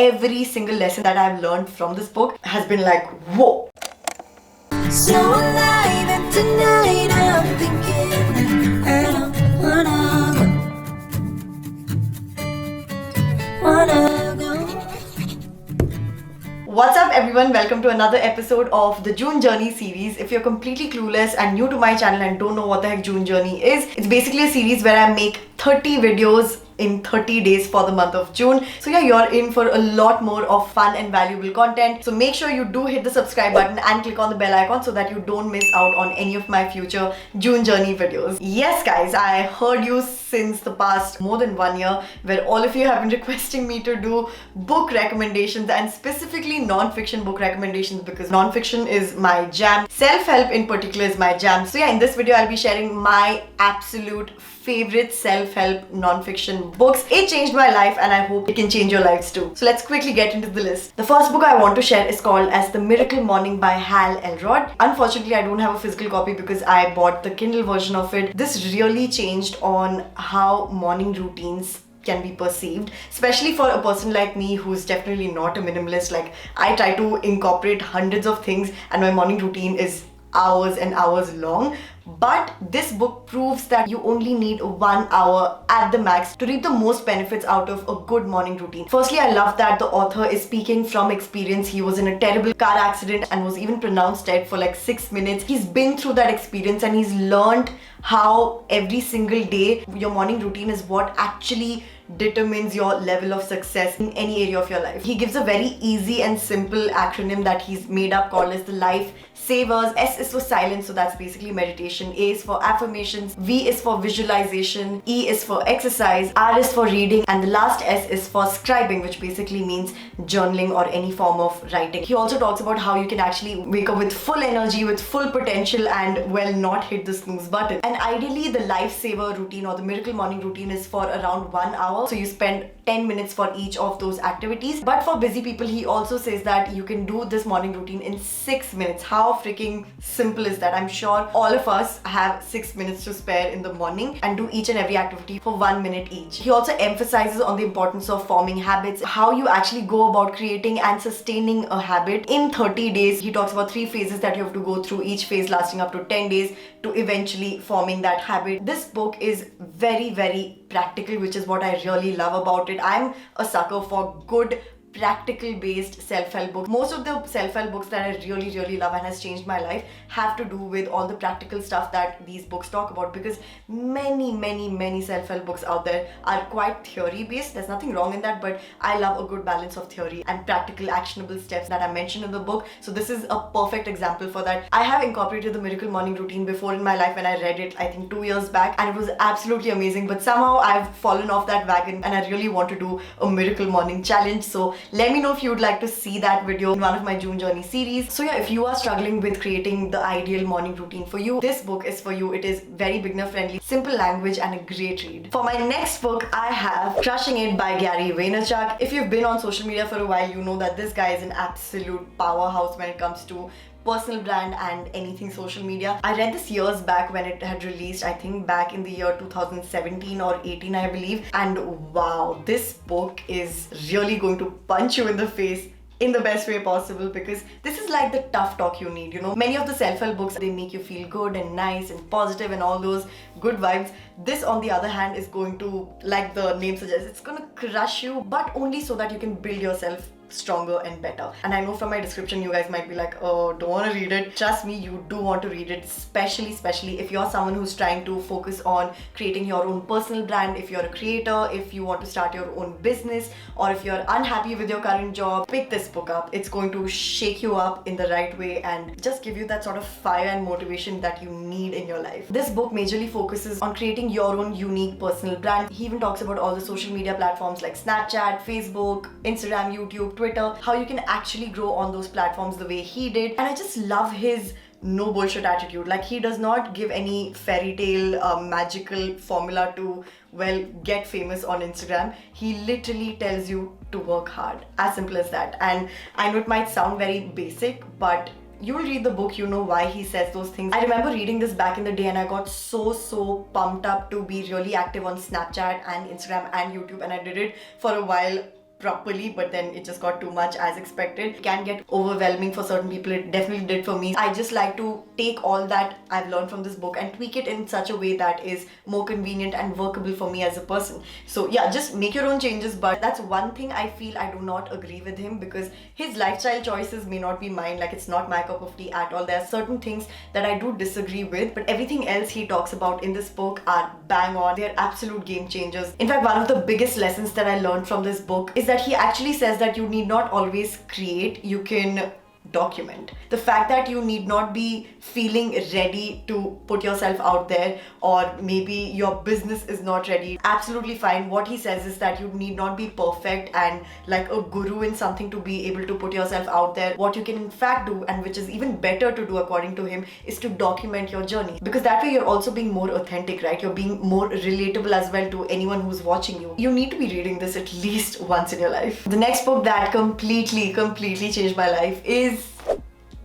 every single lesson that I've learned from this book has been like, whoa. So alive, and tonight I'm thinking I don't wanna go. What's up everyone, welcome to another episode of the June Journey series. If you're completely clueless and new to my channel and don't know what the heck June Journey is, it's basically a series where I make 30 videos in 30 days for the month of June. So yeah, you're in for a lot more of fun and valuable content. So make sure you do hit the subscribe button and click on the bell icon so that you don't miss out on any of my future June Journey videos. Yes guys, I heard you since the past more than 1 year where all of you have been requesting me to do book recommendations and specifically non-fiction book recommendations because non-fiction is my jam. Self-help in particular is my jam. So yeah, in this video I'll be sharing my absolute favorite self-help non-fiction books. It changed my life and I hope it can change your lives too. So let's quickly get into the list. The first book I want to share is called as The Miracle Morning by Hal Elrod. Unfortunately, I don't have a physical copy because I bought the Kindle version of it. This really changed on how morning routines can be perceived, especially for a person like me who's definitely not a minimalist. Like, I try to incorporate hundreds of things and my morning routine is hours and hours long. But this book proves that you only need 1 hour at the max to reap the most benefits out of a good morning routine. Firstly, I love that the author is speaking from experience. He was in a terrible car accident and was even pronounced dead for like 6 minutes. He's been through that experience and he's learned how every single day your morning routine is what actually determines your level of success in any area of your life. He gives a very easy and simple acronym that he's made up called as the Life Savers. S is for silence, so that's basically meditation. A is for affirmations. V is for visualization. E is for exercise. R is for reading. And the last S is for scribing, which basically means journaling or any form of writing. He also talks about how you can actually wake up with full energy, with full potential and, well, not hit the snooze button. And ideally, the lifesaver routine or the miracle morning routine is for around 1 hour. So you spend 10 minutes for each of those activities. But for busy people, he also says that you can do this morning routine in 6 minutes. How freaking simple is that? I'm sure all of us have 6 minutes to spare in the morning and do each and every activity for 1 minute each. He also emphasizes on the importance of forming habits, how you actually go about creating and sustaining a habit in 30 days. He talks about 3 phases that you have to go through, each phase lasting up to 10 days to eventually forming that habit. This book is very, very practical, which is what I really love about it. I'm a sucker for good practical based self-help books. Most of the self-help books that I really love and has changed my life have to do with all the practical stuff that these books talk about, because many self-help books out there are quite theory based. There's nothing wrong in that, but I love a good balance of theory and practical actionable steps that are mentioned in the book. So this is a perfect example for that. I have incorporated the miracle morning routine before in my life when I read it, I think 2 years back, and it was absolutely amazing, but somehow I've fallen off that wagon and I really want to do a miracle morning challenge. So let me know if you would like to see that video in one of my June Journey series. So yeah, if you are struggling with creating the ideal morning routine for you, this book is for you. It is very beginner friendly, simple language and a great read. For my next book, I have Crushing It by Gary Vaynerchuk. If you've been on social media for a while, you know that this guy is an absolute powerhouse when it comes to personal brand and anything social media. I read this years back when it had released, I think back in the year 2017 or 18, I believe. And wow, this book is really going to punch you in the face in the best way possible, because this is like the tough talk you need. You know, many of the self-help books, they make you feel good and nice and positive and all those good vibes. This, on the other hand, is going to, like the name suggests, it's going to crush you, but only so that you can build yourself stronger and better. And I know from my description you guys might be like, oh, don't want to read it. Trust me, you do want to read it, especially if you're someone who's trying to focus on creating your own personal brand, if you're a creator, if you want to start your own business, or if you're unhappy with your current job. Pick this book up. It's going to shake you up in the right way and just give you that sort of fire and motivation that you need in your life. This book majorly focuses on creating your own unique personal brand. He even talks about all the social media platforms like Snapchat, Facebook, Instagram, YouTube, Twitter, how you can actually grow on those platforms the way he did. And I just love his no bullshit attitude. Like, he does not give any fairy tale magical formula to, well, get famous on Instagram. He literally tells you to work hard. As simple as that. And I know it might sound very basic, but you'll read the book, you know why he says those things. I remember reading this back in the day and I got so pumped up to be really active on Snapchat and Instagram and YouTube, and I did it for a while properly, but then it just got too much as expected. It can get overwhelming for certain people. It definitely did for me. I just like to take all that I've learned from this book and tweak it in such a way that is more convenient and workable for me as a person. So yeah, just make your own changes, but that's one thing I feel I do not agree with him, because his lifestyle choices may not be mine. Like, it's not my cup of tea at all. There are certain things that I do disagree with, but everything else he talks about in this book are bang on. They're absolute game changers. In fact, one of the biggest lessons that I learned from this book is that he actually says that you need not always create, you can document. The fact that you need not be feeling ready to put yourself out there, or maybe your business is not ready, absolutely fine. What he says is that you need not be perfect and like a guru in something to be able to put yourself out there. What you can in fact do, and which is even better to do according to him, is to document your journey, because that way you're also being more authentic, right? You're being more relatable as well to anyone who's watching you. You need to be reading this at least once in your life. The next book that completely changed my life is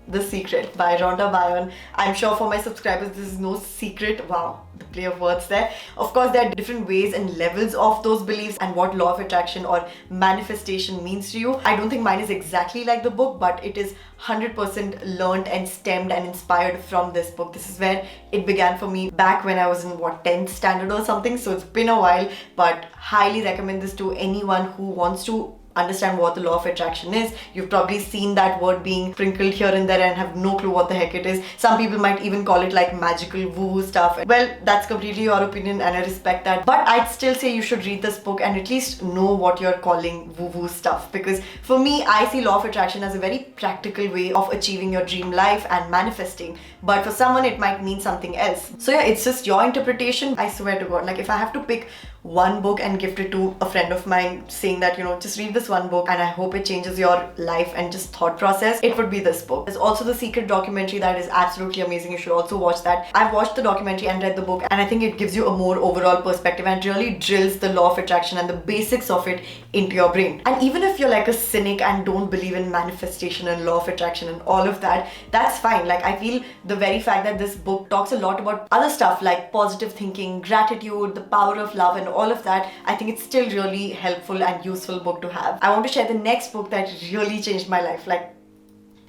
The Secret by Rhonda Byrne. I'm sure for my subscribers this is no secret. Wow, the play of words there. Of course, there are different ways and levels of those beliefs and what law of attraction or manifestation means to you. I don't think mine is exactly like the book, but it is 100% learned and stemmed and inspired from this book. This is where it began for me back when I was in 10th standard or something. So it's been a while, but highly recommend this to anyone who wants to understand what the law of attraction is. You've probably seen that word being sprinkled here and there and have no clue what the heck it is. Some people might even call it like magical woo-woo stuff. Well, that's completely your opinion and I respect that. But I'd still say you should read this book and at least know what you're calling woo-woo stuff. Because for me, I see law of attraction as a very practical way of achieving your dream life and manifesting. But for someone, it might mean something else. So yeah, it's just your interpretation. I swear to God, like if I have to pick one book and gift it to a friend of mine saying that, just read this one book and I hope it changes your life and just thought process, it would be this book. There's also The Secret documentary that is absolutely amazing. You should also watch that. I've watched the documentary and read the book, and I think it gives you a more overall perspective and really drills the law of attraction and the basics of it into your brain. And even if you're like a cynic and don't believe in manifestation and law of attraction and all of that, that's fine. Like, I feel the very fact that this book talks a lot about other stuff like positive thinking, gratitude, the power of love and all of that, I think it's still really helpful and useful book to have. I want to share the next book that really changed my life,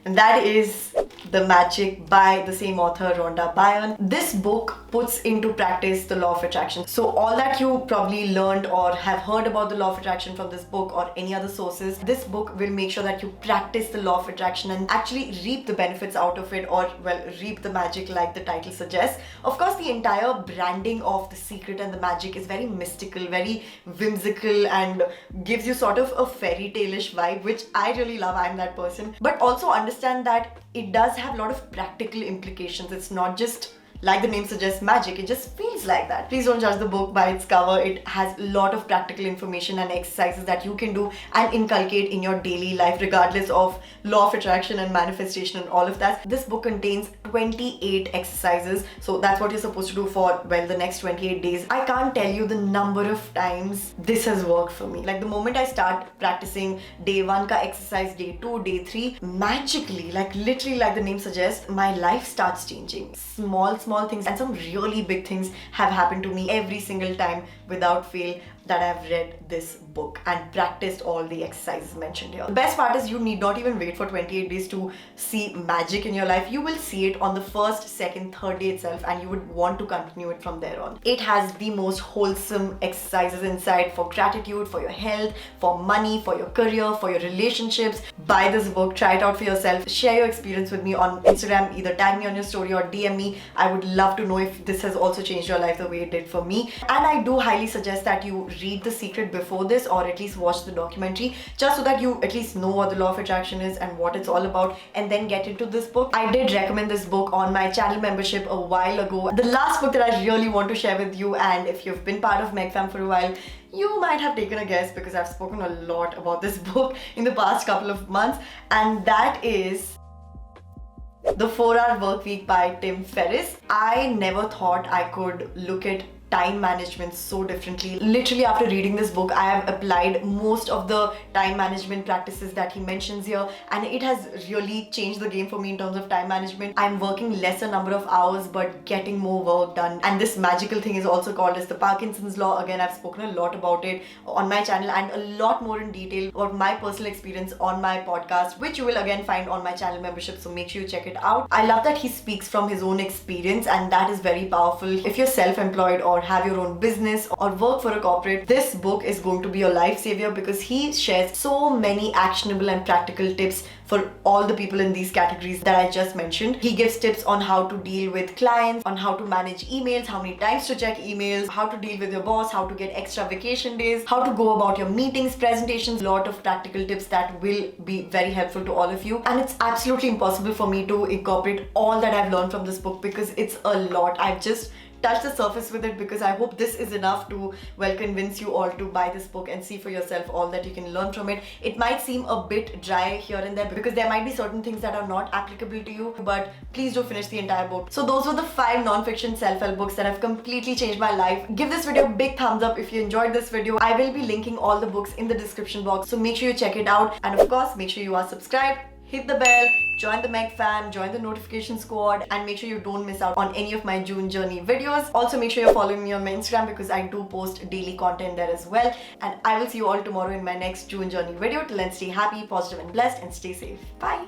and that is The Magic by the same author, Rhonda Byrne. This book puts into practice the law of attraction. So all that you probably learned or have heard about the law of attraction from this book or any other sources, this book will make sure that you practice the law of attraction and actually reap the benefits out of it, or well, reap the magic like the title suggests. Of course, the entire branding of The Secret and the magic is very mystical, very whimsical, and gives you sort of a fairy tale-ish vibe, which I really love. I'm that person. But also understand that it does have a lot of practical implications. It's not just, like the name suggests, magic. It just feels like that. Please don't judge the book by its cover. It has a lot of practical information and exercises that you can do and inculcate in your daily life, regardless of law of attraction and manifestation and all of that. This book contains 28 exercises. So that's what you're supposed to do for, well, the next 28 days. I can't tell you the number of times this has worked for me. Like the moment I start practicing day 1 ka exercise, day 2, day 3, magically, like literally like the name suggests, my life starts changing. Small things and some really big things have happened to me every single time without fail that I've read this book and practiced all the exercises mentioned here. The best part is you need not even wait for 28 days to see magic in your life. You will see it on the first, second, third day itself, and you would want to continue it from there on. It has the most wholesome exercises inside for gratitude, for your health, for money, for your career, for your relationships. Buy this book, try it out for yourself, share your experience with me on Instagram, either tag me on your story or DM me. I would love to know if this has also changed your life the way it did for me. And I do highly suggest that you read The Secret before this, or at least watch the documentary, just so that you at least know what the law of attraction is and what it's all about, and then get into this book. I did recommend this book on my channel membership a while ago. The last book that I really want to share with you, and if you've been part of MEGFAM for a while, you might have taken a guess because I've spoken a lot about this book in the past couple of months, and that is The 4-Hour Work Week by Tim Ferriss. I never thought I could look at time management so differently. Literally, after reading this book, I have applied most of the time management practices that he mentions here, and it has really changed the game for me in terms of time management. I'm working lesser number of hours but getting more work done, and this magical thing is also called as the Parkinson's law. Again, I've spoken a lot about it on my channel and a lot more in detail about my personal experience on my podcast, which you will again find on my channel membership, so make sure you check it out. I love that he speaks from his own experience, and that is very powerful. If you're self-employed or have your own business or work for a corporate, this book is going to be your life savior because he shares so many actionable and practical tips for all the people in these categories that I just mentioned. He gives tips on how to deal with clients, on how to manage emails, how many times to check emails, how to deal with your boss, how to get extra vacation days, how to go about your meetings, presentations, lot of practical tips that will be very helpful to all of you. And it's absolutely impossible for me to incorporate all that I've learned from this book because it's a lot. I've just touch the surface with it because I hope this is enough to convince you all to buy this book and see for yourself all that you can learn from it. It might seem a bit dry here and there because there might be certain things that are not applicable to you, but please do finish the entire book. So those were the 5 non-fiction self-help books that have completely changed my life. Give this video a big thumbs up if you enjoyed this video. I will be linking all the books in the description box, so make sure you check it out, and of course make sure you are subscribed, hit the bell, join the MEGFAM, join the notification squad, and make sure you don't miss out on any of my June journey videos. Also make sure you're following me on my Instagram because I do post daily content there as well. And I will see you all tomorrow in my next June journey video. Till then, stay happy, positive and blessed, and stay safe. Bye.